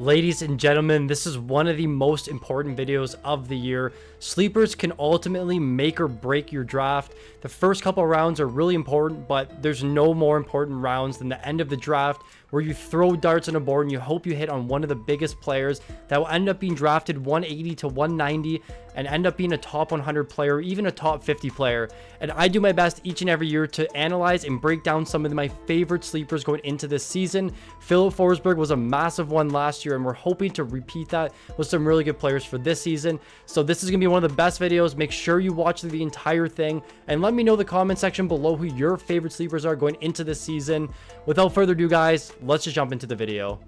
Ladies and gentlemen, this is one of the most important videos of the year. Sleepers can ultimately make or break your draft. The first couple rounds are really important, but there's no more important rounds than the end of the draft, where you throw darts on a board and you hope you hit on one of the biggest players that will end up being drafted 180 to 190 and end up being a top 100 player, or even a top 50 player. And I do my best each and every year to analyze and break down some of my favorite sleepers going into this season. Philip Forsberg was a massive one last year, and we're hoping to repeat that with some really good players for this season. So this is going to be one of the best videos. Make sure you watch the entire thing and let me know in the comment section below who your favorite sleepers are going into this season. Without further ado, guys, let's just jump into the video.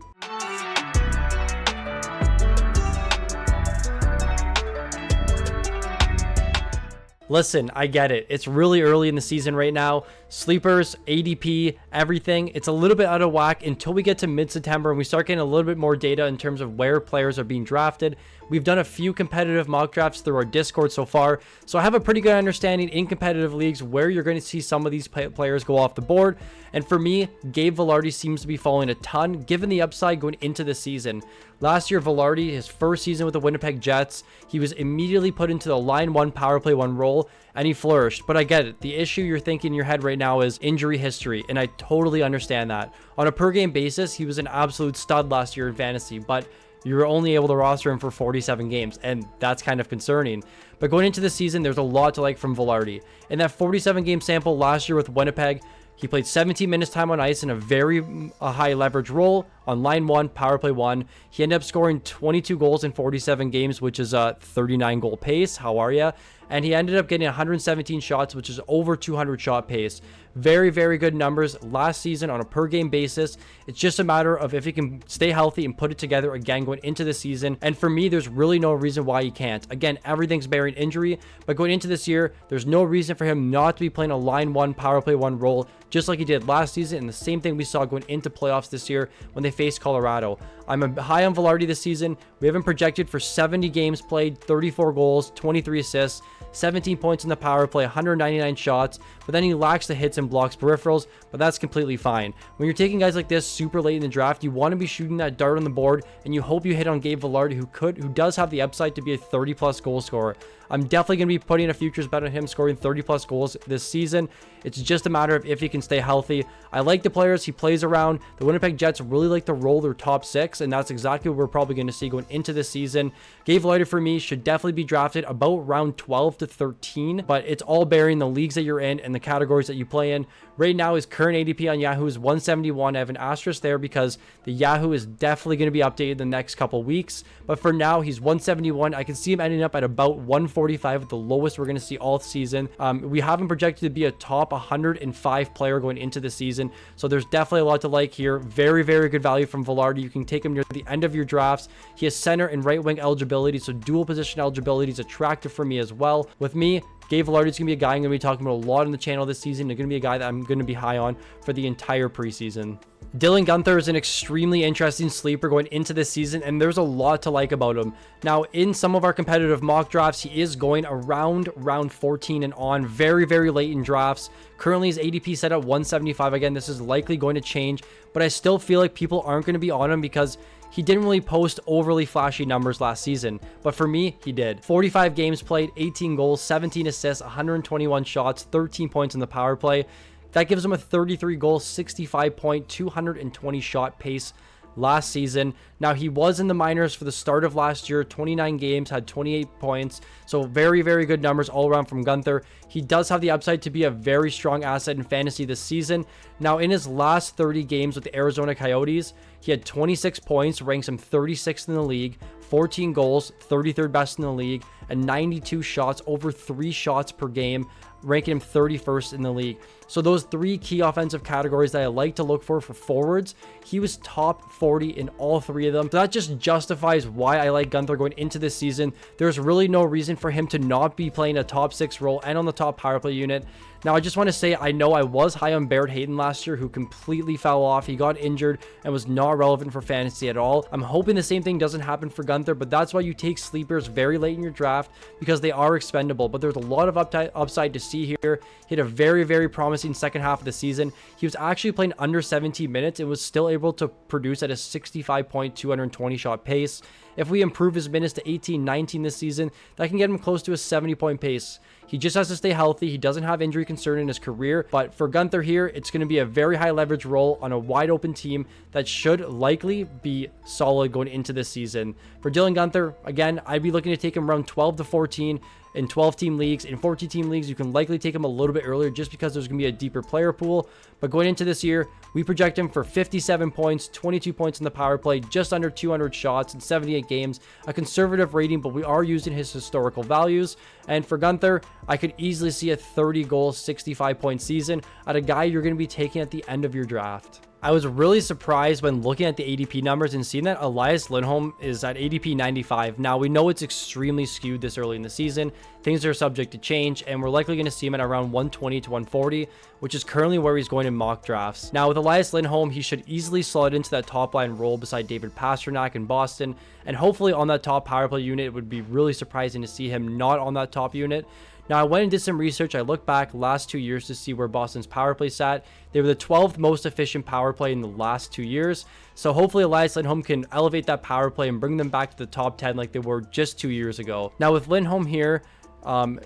Listen, I get it. It's really early in the season right now. Sleepers, ADP, everything. It's a little bit out of whack until we get to mid-September and we start getting a little bit more data in terms of where players are being drafted. We've done a few competitive mock drafts through our Discord so far, so I have a pretty good understanding in competitive leagues where you're going to see some of these players go off the board. And for me, Gabe Vilardi seems to be falling a ton, given the upside going into the season. Last year, Vilardi, his first season with the Winnipeg Jets, he was immediately put into the line 1 power play 1 role, and he flourished. But I get it. The issue you're thinking in your head right now is injury history, and I totally understand that. On a per game basis, he was an absolute stud last year in fantasy, but you were only able to roster him for 47 games, and that's kind of concerning. But going into the season, there's a lot to like from Vilardi. In that 47 game sample last year with Winnipeg, he played 17 minutes time on ice in a very high leverage role on line 1, power play 1. He ended up scoring 22 goals in 47 games, which is a 39 goal pace. How are ya? And he ended up getting 117 shots, which is over 200 shot pace. Very, very good numbers last season on a per game basis. It's just a matter of if he can stay healthy and put it together again going into the season. And for me, there's really no reason why he can't. Again, everything's bearing injury, but going into this year, there's no reason for him not to be playing a line 1, power play 1 role, just like he did last season. And the same thing we saw going into playoffs this year when they faced Colorado. I'm high on Vilardi this season. We have him projected for 70 games played, 34 goals, 23 assists, 17 points in the power play, 199 shots, but then he lacks the hits and blocks peripherals, but that's completely fine. When you're taking guys like this super late in the draft, you want to be shooting that dart on the board, and you hope you hit on Gabe Vilardi, who does have the upside to be a 30-plus goal scorer. I'm definitely going to be putting a futures bet on him scoring 30-plus goals this season. It's just a matter of if he can stay healthy. I like the players he plays around. The Winnipeg Jets really like to roll their top 6, and that's exactly what we're probably going to see going into this season. Gabe Vilardi, for me, should definitely be drafted about round 12 to 13, but it's all bearing the leagues that you're in and the categories that you play in. Right now, his current ADP on Yahoo is 171. I have an asterisk there because the Yahoo is definitely going to be updated the next couple weeks, but for now, he's 171. I can see him ending up at about 145 at the lowest we're going to see all season. We have him projected to be a top 105 player going into the season, so there's definitely a lot to like here. Very, very good value from Vilardi. You can take him near the end of your drafts. He has center and right wing eligibility, so dual position eligibility is attractive for me as well. With me, Gabe Vilardi is going to be a guy I'm going to be talking about a lot on the channel this season. He's going to be a guy that I'm going to be high on for the entire preseason. Guenther is an extremely interesting sleeper going into this season, and there's a lot to like about him. Now, in some of our competitive mock drafts, he is going around round 14 and on, very, very late in drafts. Currently, his ADP set at 175. Again, this is likely going to change, but I still feel like people aren't going to be on him because he didn't really post overly flashy numbers last season, but for me, he did. 45 games played, 18 goals, 17 assists, 121 shots, 13 points in the power play. That gives him a 33 goal, 65 point, 220 shot pace last season. Now, he was in the minors for the start of last year, 29 games, had 28 points. So very, very good numbers all around from Guenther. He does have the upside to be a very strong asset in fantasy this season. Now, in his last 30 games with the Arizona Coyotes, he had 26 points, ranks him 36th in the league, 14 goals, 33rd best in the league, and 92 shots, over 3 shots per game, ranking him 31st in the league. So those 3 key offensive categories that I like to look for forwards, he was top 40 in all 3 of them. So that just justifies why I like Guenther going into this season. There's really no reason for him to not be playing a top 6 role and on the top power play unit. Now, I just want to say, I know I was high on Barrett Hayton last year, who completely fell off. He got injured and was not relevant for fantasy at all. I'm hoping the same thing doesn't happen for Guenther, but that's why you take sleepers very late in your draft, because they are expendable. But there's a lot of upside to see here. He had a very, very promising second half of the season. He was actually playing under 17 minutes and was still able to produce at a 65-point, 220-shot pace. If we improve his minutes to 18, 19 this season, that can get him close to a 70-point pace. He just has to stay healthy. He doesn't have injury concern in his career, but for Guenther here, it's going to be a very high leverage role on a wide open team that should likely be solid going into this season. For Dylan Guenther, again, I'd be looking to take him around 12 to 14 in 12-team leagues. In 14-team leagues, you can likely take him a little bit earlier just because there's going to be a deeper player pool. But going into this year, we project him for 57 points, 22 points in the power play, just under 200 shots in 78 games, a conservative rating, but we are using his historical values. And for Guenther, I could easily see a 30-goal, 65-point season at a guy you're going to be taking at the end of your draft. I was really surprised when looking at the ADP numbers and seeing that Elias Lindholm is at ADP 95. Now, we know it's extremely skewed this early in the season. Things are subject to change, and we're likely going to see him at around 120 to 140, which is currently where he's going in mock drafts. Now, with Elias Lindholm, he should easily slot into that top line role beside David Pastrnak in Boston, and hopefully on that top power play unit. It would be really surprising to see him not on that top unit. Now, I went and did some research. I looked back last 2 years to see where Boston's power play sat. They were the 12th most efficient power play in the last 2 years. So hopefully Elias Lindholm can elevate that power play and bring them back to the top 10 like they were just 2 years ago. Now, with Lindholm here,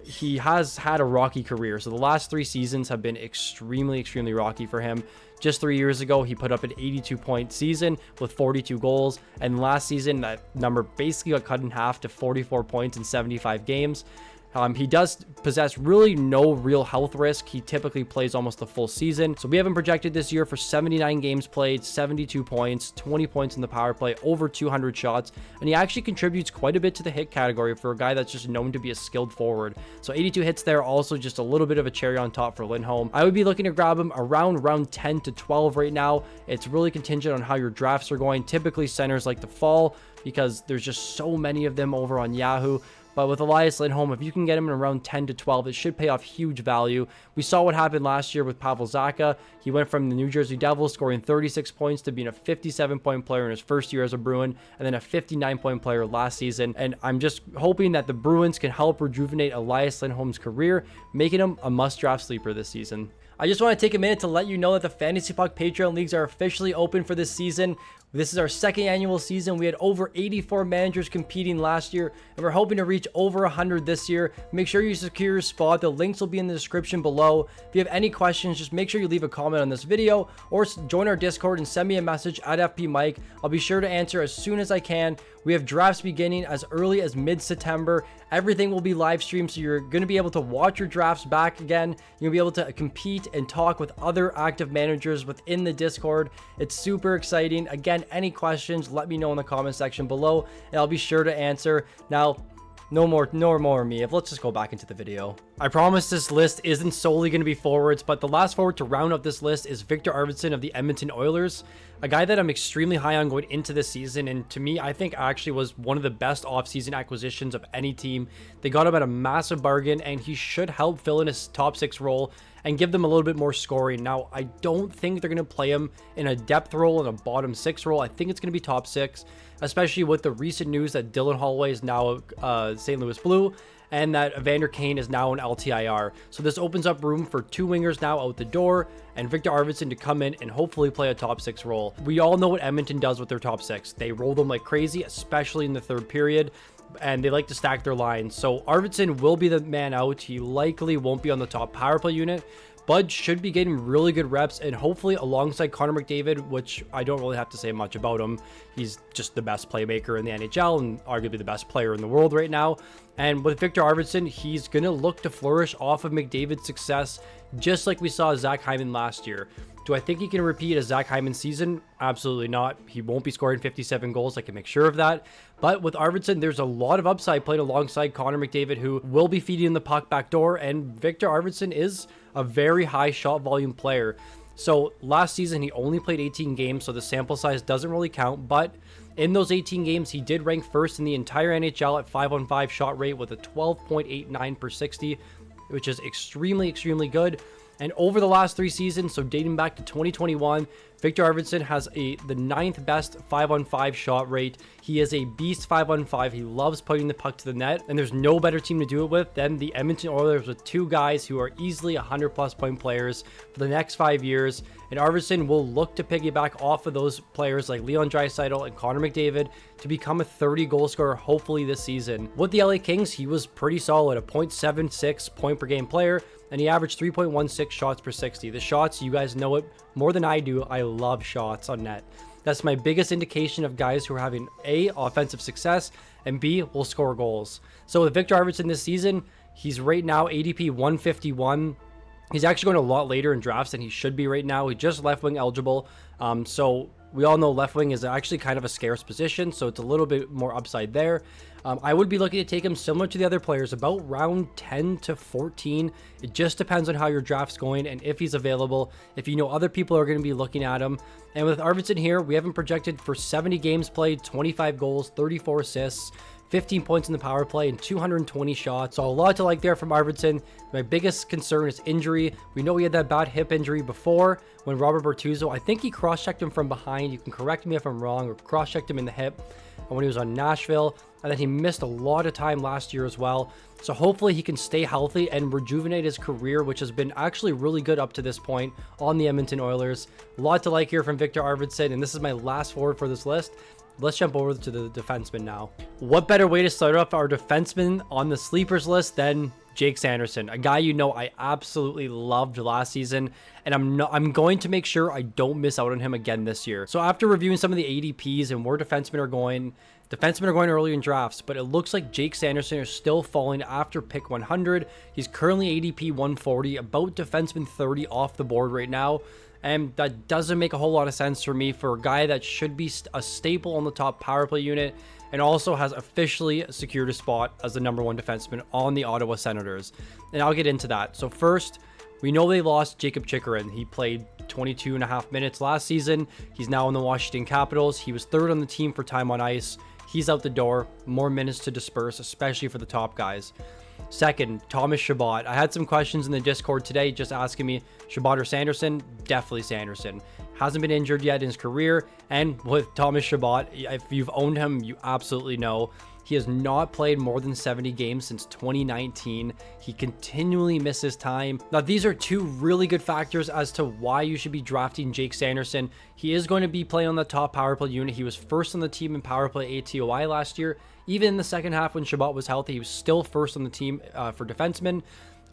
he has had a rocky career. So the last 3 seasons have been extremely rocky for him. Just 3 years ago, he put up an 82-point season with 42 goals. And last season, that number basically got cut in half to 44 points in 75 games. He does possess really no real health risk. He typically plays almost the full season. So we have him projected this year for 79 games played, 72 points, 20 points in the power play, over 200 shots. And he actually contributes quite a bit to the hit category for a guy that's just known to be a skilled forward. So 82 hits there, also just a little bit of a cherry on top for Lindholm. I would be looking to grab him around round 10 to 12 right now. It's really contingent on how your drafts are going. Typically centers like to fall because there's just so many of them over on Yahoo. But with Elias Lindholm, if you can get him in around 10 to 12, it should pay off huge value. We saw what happened last year with Pavel Zacha. He went from the New Jersey Devils scoring 36 points to being a 57-point player in his first year as a Bruin, and then a 59-point player last season. And I'm just hoping that the Bruins can help rejuvenate Elias Lindholm's career, making him a must-draft sleeper this season. I just want to take a minute to let you know that the Fantasy Puck Patreon leagues are officially open for this season. This is our second annual season. We had over 84 managers competing last year, and we're hoping to reach over 100 this year. Make sure you secure your spot. The links will be in the description below. If you have any questions, just make sure you leave a comment on this video or join our Discord and send me a message at FPMike. I'll be sure to answer as soon as I can. We have drafts beginning as early as mid-September. Everything will be live streamed, so you're going to be able to watch your drafts back again. You'll be able to compete and talk with other active managers within the Discord. It's super exciting. Again, any questions, let me know in the comment section below, and I'll be sure to answer. Now, no more of me. Let's just go back into the video. I promise this list isn't solely going to be forwards, but the last forward to round up this list is Viktor Arvidsson of the Edmonton Oilers, a guy that I'm extremely high on going into this season, and to me, I think actually was one of the best offseason acquisitions of any team. They got him at a massive bargain, and he should help fill in his top 6 role and give them a little bit more scoring. Now, I don't think they're going to play him in a depth role and a bottom 6 role. I think it's going to be top 6, especially with the recent news that Dylan Holloway is now St. Louis Blue, and that Evander Kane is now an LTIR. So this opens up room for 2 wingers now out the door, and Viktor Arvidsson to come in and hopefully play a top 6 role. We all know what Edmonton does with their top 6. They roll them like crazy, especially in the third period, and they like to stack their lines. So Arvidsson will be the man out. He likely won't be on the top power play unit. Bud should be getting really good reps, and hopefully alongside Connor McDavid, which I don't really have to say much about him. He's just the best playmaker in the NHL and arguably the best player in the world right now. And with Viktor Arvidsson, he's going to look to flourish off of McDavid's success, just like we saw Zach Hyman last year. Do I think he can repeat a Zach Hyman season? Absolutely not. He won't be scoring 57 goals. I can make sure of that. But with Arvidsson, there's a lot of upside playing alongside Connor McDavid, who will be feeding the puck back door. And Viktor Arvidsson is a very high shot volume player. So last season, he only played 18 games, so the sample size doesn't really count. But in those 18 games, he did rank first in the entire NHL at 5-on-5 shot rate with a 12.89 per 60. which is extremely, extremely good. And over the last 3 seasons, so dating back to 2021, Viktor Arvidsson has the 9th best 5-on-5 shot rate. He is a beast 5-on-5. He loves putting the puck to the net, and there's no better team to do it with than the Edmonton Oilers, with 2 guys who are easily 100-plus point players for the next 5 years. And Arvidsson will look to piggyback off of those players like Leon Draisaitl and Connor McDavid to become a 30-goal scorer hopefully this season. With the LA Kings, he was pretty solid, a .76 point per game player, and he averaged 3.16 shots per 60. The shots, you guys know it more than I do. I love shots on net. That's my biggest indication of guys who are having A, offensive success, and B, will score goals. So with Viktor Arvidsson this season, he's right now ADP 151. He's actually going a lot later in drafts than he should be right now. He just left wing eligible. So we all know left wing is actually kind of a scarce position, so it's a little bit more upside there. I would be looking to take him similar to the other players, about round 10 to 14. It just depends on how your draft's going and if he's available, if you know other people are going to be looking at him. And with Arvidsson here, we have him projected for 70 games played, 25 goals, 34 assists, 15 points in the power play, and 220 shots. So a lot to like there from Arvidsson. My biggest concern is injury. We know he had that bad hip injury before when Robert Bortuzzo, I think he cross-checked him from behind. You can correct me if I'm wrong, or cross-checked him in the hip when he was on Nashville. And then he missed a lot of time last year as well. So hopefully he can stay healthy and rejuvenate his career, which has been actually really good up to this point on the Edmonton Oilers. A lot to like here from Viktor Arvidsson, and this is my last forward for this list. Let's jump over to the defenseman now. What better way to start off our defenseman on the sleepers list than Jake Sanderson, a guy you know I absolutely loved last season, and I'm going to make sure I don't miss out on him again this year. So after reviewing some of the ADPs and where defensemen are going early in drafts, but it looks like Jake Sanderson is still falling after pick 100. He's currently ADP 140, about defenseman 30 off the board right now. And that doesn't make a whole lot of sense for me for a guy that should be a staple on the top power play unit and also has officially secured a spot as the #1 defenseman on the Ottawa Senators. And I'll get into that. So first, we know they lost Jakob Chychrun. He played 22.5 minutes last season. He's now in the Washington Capitals. He was 3rd on the team for time on ice. He's out the door. More minutes to disperse, especially for the top guys. Second, Thomas Chabot. I had some questions in the Discord today just asking me, Chabot or Sanderson? Definitely Sanderson. Hasn't been injured yet in his career. And with Thomas Chabot, if you've owned him, you absolutely know he has not played more than 70 games since 2019. He continually misses time. Now, these are 2 really good factors as to why you should be drafting Jake Sanderson. He is going to be playing on the top power play unit. He was 1st on the team in power play ATOI last year. Even in the second half when Chabot was healthy, he was still 1st on the team for defensemen.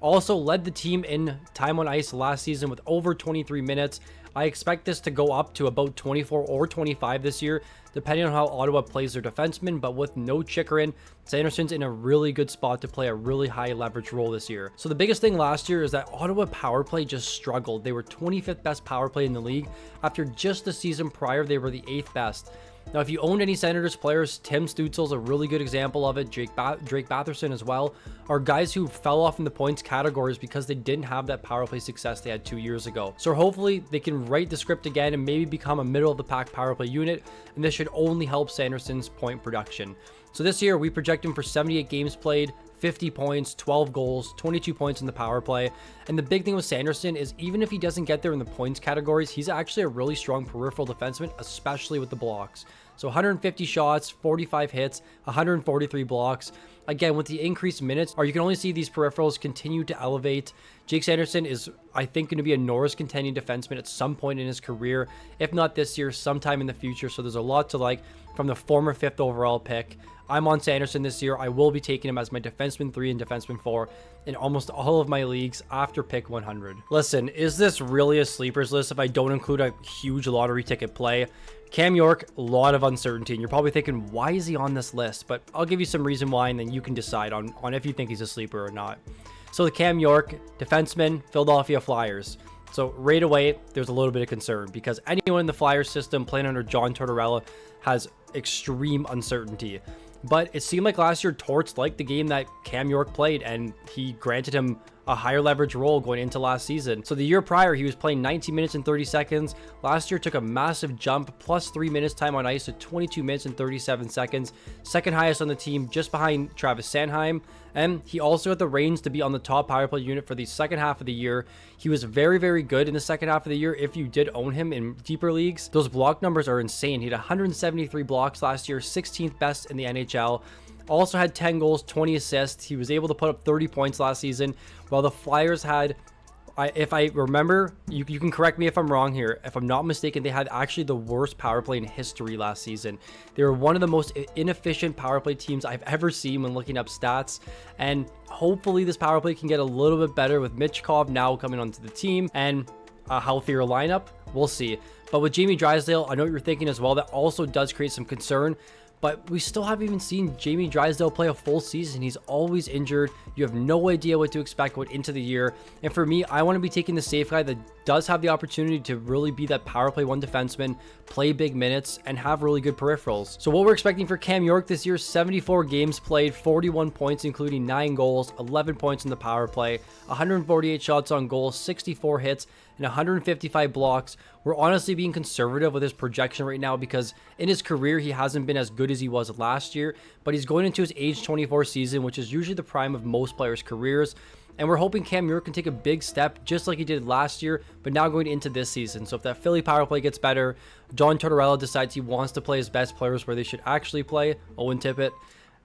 Also led the team in time on ice last season with over 23 minutes. I expect this to go up to about 24 or 25 this year, depending on how Ottawa plays their defensemen. But with no Chychrun, Sanderson's in a really good spot to play a really high leverage role this year. So the biggest thing last year is that Ottawa power play just struggled. They were 25th best power play in the league. After just the season prior, they were the 8th best. Now, if you owned any Senators players, Tim Stützle's a really good example of it. Drake Batherson as well are guys who fell off in the points categories because they didn't have that power play success they had 2 years ago. So hopefully they can write the script again and maybe become a middle of the pack power play unit, and this should only help Sanderson's point production. So this year we project him for 78 games played, 50 points, 12 goals, 22 points in the power play. And the big thing with Sanderson is even if he doesn't get there in the points categories, he's actually a really strong peripheral defenseman, especially with the blocks. So 150 shots, 45 hits, 143 blocks. Again, with the increased minutes, or you can only see these peripherals continue to elevate. Jake Sanderson is, I think, going to be a Norris contending defenseman at some point in his career. If not this year, sometime in the future. So there's a lot to like from the former 5th overall pick. I'm on Sanderson this year. I will be taking him as my defenseman 3 and defenseman 4 in almost all of my leagues after pick 100. Listen, is this really a sleepers list if I don't include a huge lottery ticket play? Cam York, a lot of uncertainty, and you're probably thinking, why is he on this list? But I'll give you some reason why, and then you can decide on if you think he's a sleeper or not. So the Cam York, defenseman, Philadelphia Flyers. So right away, there's a little bit of concern because anyone in the Flyers system playing under John Tortorella has extreme uncertainty. But it seemed like last year Torts liked the game that Cam York played, and he granted him a higher leverage role going into last season. So the year prior, he was playing 19 minutes and 30 seconds. Last year took a massive jump, plus 3 minutes time on ice to 22 minutes and 37 seconds. Second highest on the team, just behind Travis Sanheim. And he also had the reins to be on the top power play unit for the second half of the year. He was very, very good in the second half of the year if you did own him in deeper leagues. Those block numbers are insane. He had 173 blocks last year, 16th best in the NHL. Also had 10 goals, 20 assists. He was able to put up 30 points last season, while the Flyers had, if I remember, you can correct me if I'm wrong here. If I'm not mistaken, they had actually the worst power play in history last season. They were one of the most inefficient power play teams I've ever seen when looking up stats. And hopefully this power play can get a little bit better with Michkov now coming onto the team and a healthier lineup. We'll see. But with Jamie Drysdale, I know what you're thinking as well. That also does create some concern. But we still haven't even seen Jamie Drysdale play a full season. He's always injured. You have no idea what to expect going into the year. And for me, I want to be taking the safe guy that does have the opportunity to really be that power play one defenseman, play big minutes, and have really good peripherals. So what we're expecting for Cam York this year, 74 games played, 41 points, including 9 goals, 11 points in the power play, 148 shots on goal, 64 hits, and 155 blocks. We're honestly being conservative with his projection right now because in his career, he hasn't been as good as he was last year, but he's going into his age 24 season, which is usually the prime of most players' careers. And we're hoping Cam York can take a big step just like he did last year, but now going into this season. So if that Philly power play gets better, John Tortorella decides he wants to play his best players where they should actually play, Owen Tippett,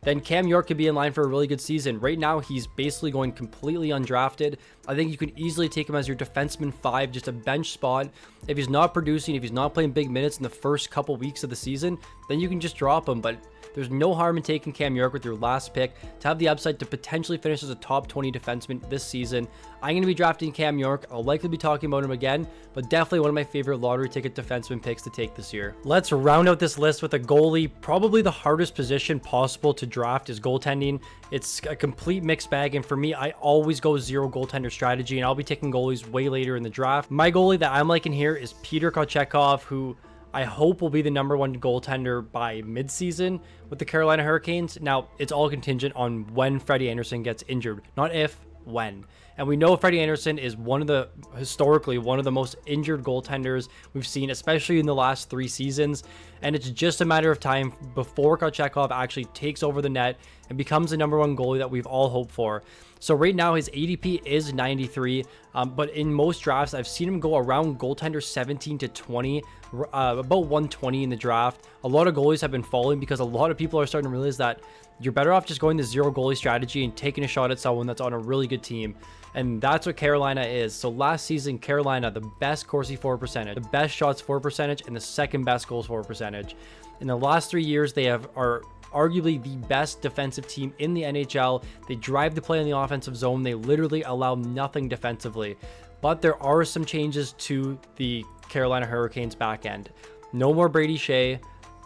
then Cam York could be in line for a really good season. Right now, he's basically going completely undrafted. I think you can easily take him as your defenseman 5, just a bench spot. If he's not producing, if he's not playing big minutes in the first couple weeks of the season, then you can just drop him. But there's no harm in taking Cam York with your last pick to have the upside to potentially finish as a top 20 defenseman this season. I'm going to be drafting Cam York. I'll likely be talking about him again, but definitely one of my favorite lottery ticket defenseman picks to take this year. Let's round out this list with a goalie. Probably the hardest position possible to draft is goaltending. It's a complete mixed bag, and for me, I always go zero goaltender strategy, and I'll be taking goalies way later in the draft. My goalie that I'm liking here is Pyotr Kotchetkov, who I hope will be the #1 goaltender by midseason with the Carolina Hurricanes. Now, it's all contingent on when Freddie Anderson gets injured, not if, when. And we know Freddie Anderson is historically one of the most injured goaltenders we've seen, especially in the last 3 seasons. And it's just a matter of time before Kotchetkov actually takes over the net and becomes the #1 goalie that we've all hoped for. So right now his ADP is 93, but in most drafts I've seen him go around goaltender 17 to 20, about 120 in the draft. A lot of goalies have been falling because a lot of people are starting to realize that you're better off just going the zero goalie strategy and taking a shot at someone that's on a really good team. And that's what Carolina is. So last season, Carolina, the best Corsi for percentage, the best shots for percentage, and the second best goals for percentage. In the last 3 years, they are arguably the best defensive team in the NHL. They drive the play in the offensive zone. They literally allow nothing defensively. But there are some changes to the Carolina Hurricanes back end. No more Brady Shea,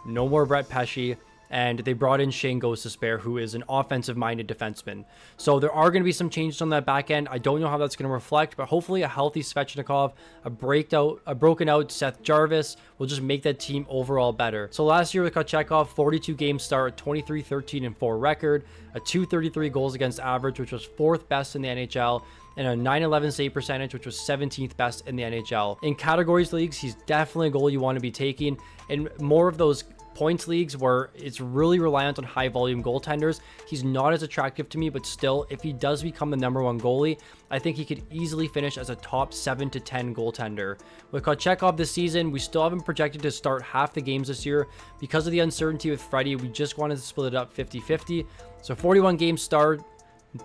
no more Brett Pesce, and they brought in Shane Gostisbehere, who is an offensive-minded defenseman. So there are going to be some changes on that back end. I don't know how that's going to reflect, but hopefully a healthy Svechnikov, a broken out Seth Jarvis will just make that team overall better. So last year with Kotchetkov, 42 game start, 23-13-4 record, a .233 goals against average, which was 4th best in the NHL, and a .911 save percentage, which was 17th best in the NHL. In categories leagues, he's definitely a goal you want to be taking. In more of those points leagues where it's really reliant on high volume goaltenders, he's not as attractive to me, but still, if he does become the #1 goalie, I think he could easily finish as a top 7 to 10 goaltender. With Kotchetkov this season, we still haven't projected to start half the games this year because of the uncertainty with Freddie. We just wanted to split it up 50-50. So 41 games start,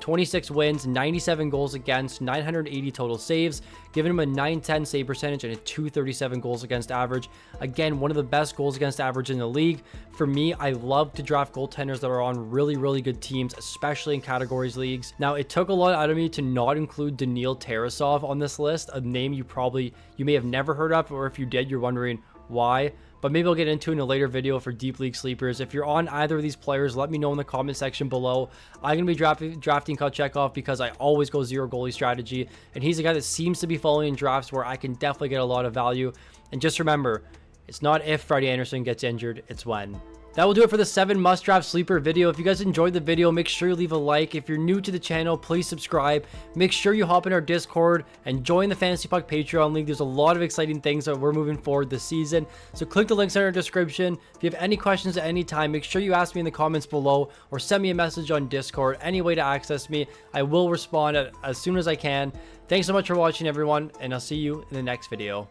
26 wins, 97 goals against, 980 total saves, giving him a .910 save percentage and a .237 goals against average. Again, one of the best goals against average in the league. For me, I love to draft goaltenders that are on really, really good teams, especially in categories leagues. Now, it took a lot out of me to not include Daniil Tarasov on this list, a name you may have never heard of, or if you did, you're wondering why. But maybe I'll get into it in a later video for Deep League Sleepers. If you're on either of these players, let me know in the comment section below. I'm going to be drafting Kotchetkov because I always go zero goalie strategy. And he's a guy that seems to be following in drafts where I can definitely get a lot of value. And just remember, it's not if Freddie Anderson gets injured, it's when. That will do it for the 7 must-draft sleeper video. If you guys enjoyed the video, make sure you leave a like. If you're new to the channel, please subscribe. Make sure you hop in our Discord and join the Fantasy Puck Patreon League. There's a lot of exciting things that we're moving forward this season. So click the links in our description. If you have any questions at any time, make sure you ask me in the comments below or send me a message on Discord. Any way to access me, I will respond as soon as I can. Thanks so much for watching, everyone, and I'll see you in the next video.